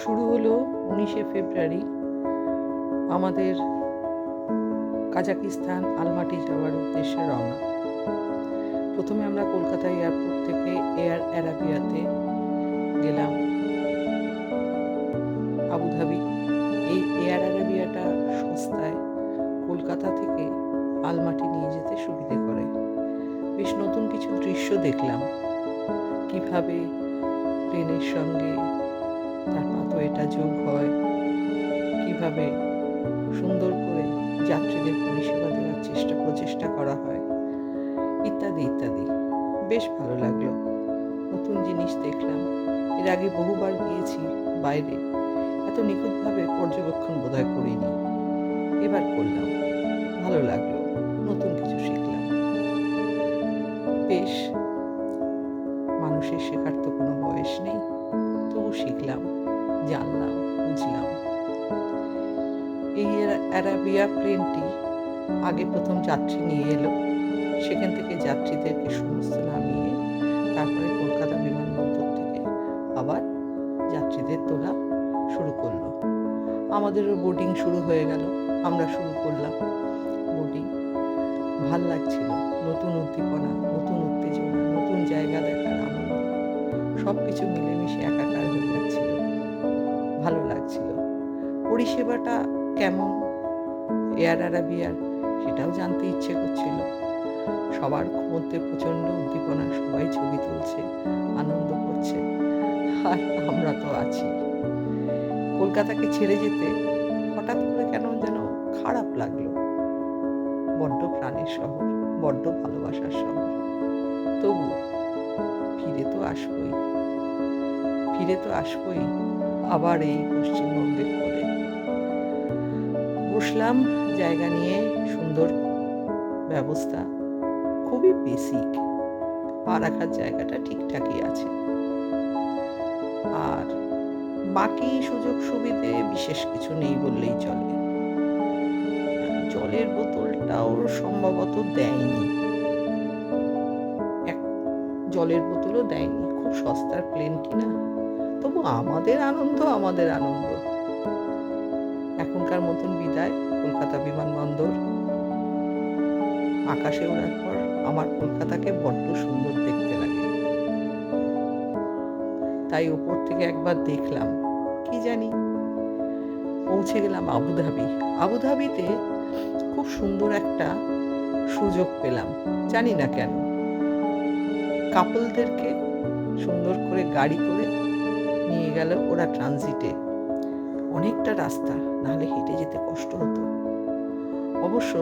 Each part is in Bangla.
শুরু হলো 19শে ফেব্রুয়ারি আমাদের কাজাকিস্তান আলমাটি যাওয়ার উদ্দেশ্যে রওনা। প্রথমে আমরা কলকাতা এয়ারপোর্ট থেকে এয়ার অ্যারাবিয়াতে গেলাম আবুধাবি। এই এয়ার অ্যারাবিয়াটা সস্তায় কলকাতা থেকে আলমাটি নিয়ে যেতে সুবিধে করে। বেশ নতুন কিছু দৃশ্য দেখলাম, কিভাবে প্লেনের সঙ্গে তার পাথওয়েটা যোগ হয়, কিভাবে সুন্দর করে যাত্রীদের পরিষেবা দেওয়ার প্রচেষ্টা করা হয়, ইত্যাদি ইত্যাদি। বেশ ভালো লাগলো, নতুন জিনিস দেখলাম। এর আগে বহুবার গিয়েছি বাইরে, এত নিখুঁতভাবে পর্যবেক্ষণ বোধহয় করিনি। এবার করলাম, ভালো লাগলো, নতুন কিছু শিখলাম। বেশ, মানুষের শেখার তো কোনো বয়স নেই, তবু শিখলাম, জানলাম, বুঝলাম। এই অ্যারাবিয়া প্লেনটি আগে প্রথম যাত্রী নিয়ে এলো, সেখান থেকে যাত্রীদেরকে সমস্ত নামিয়ে তারপরে কলকাতা বিমানবন্দর থেকে আবার যাত্রীদের তোলা শুরু করলো। আমাদেরও বোর্ডিং শুরু হয়ে গেল, আমরা শুরু করলাম বোর্ডিং। ভাল লাগছিল, নতুন উদ্দীপনা, নতুন উত্তেজনা, নতুন জায়গা দেখার আনন্দ, সব কিছু মিলেমিশে একাকার হয়ে যাচ্ছিল, ভালো লাগছিল। পরিষেবাটা কেমন এয়ার অ্যারাবিয়ার সেটাও জানতে ইচ্ছে করছিল। সবার মধ্যে প্রচণ্ড উদ্দীপনা, সবাই ছবি তুলছে, আনন্দ করছে, আর আমরা তো আছি। কলকাতাকে ছেড়ে যেতে হঠাৎ করে কেন যেন খারাপ লাগলো। বড্ড প্রাণের শহর, বড্ড ভালোবাসার শহর, তবু ফিরে তো আসবই আবার এই পশ্চিমবঙ্গের কোলে। বসলাম জায়গা নিয়ে, সুন্দর ব্যবস্থা, খুবই বেসিক, পা রাখার জায়গাটা ঠিকঠাকই আছে। আর বাকি সুযোগ সুবিধে বিশেষ কিছু নেই বললেই চলে। জলের বোতলটাও সম্ভবত দেয়নি, জলের বোতলও দেয়নি। খুব সস্তার প্লেন কিনা, তবু আমাদের আনন্দ। এখনকার মতন বিদায় কলকাতা বিমানবন্দর। আকাশে ওড়ার পর আমার কলকাতাকে বড্ড সুন্দর দেখতে লাগে, তাই ওপর থেকে একবার দেখলাম। কি জানি, পৌঁছে গেলাম আবুধাবিতে খুব সুন্দর একটা সুযোগ পেলাম, জানি না কেন। কাপলদেরকে সুন্দর করে গাড়ি করে নিয়ে গেল ওরা ট্রানজিটে। অনেকটা রাস্তা, নাহলে হেঁটে যেতে কষ্ট হতো। অবশ্য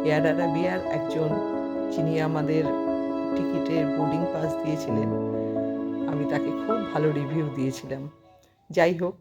এয়ার অ্যারাবিয়ার একজন, যিনি আমাদের টিকিটের বোর্ডিং পাস দিয়েছিলেন, আমি তাকে খুব ভালো রিভিউ দিয়েছিলাম। যাই হোক,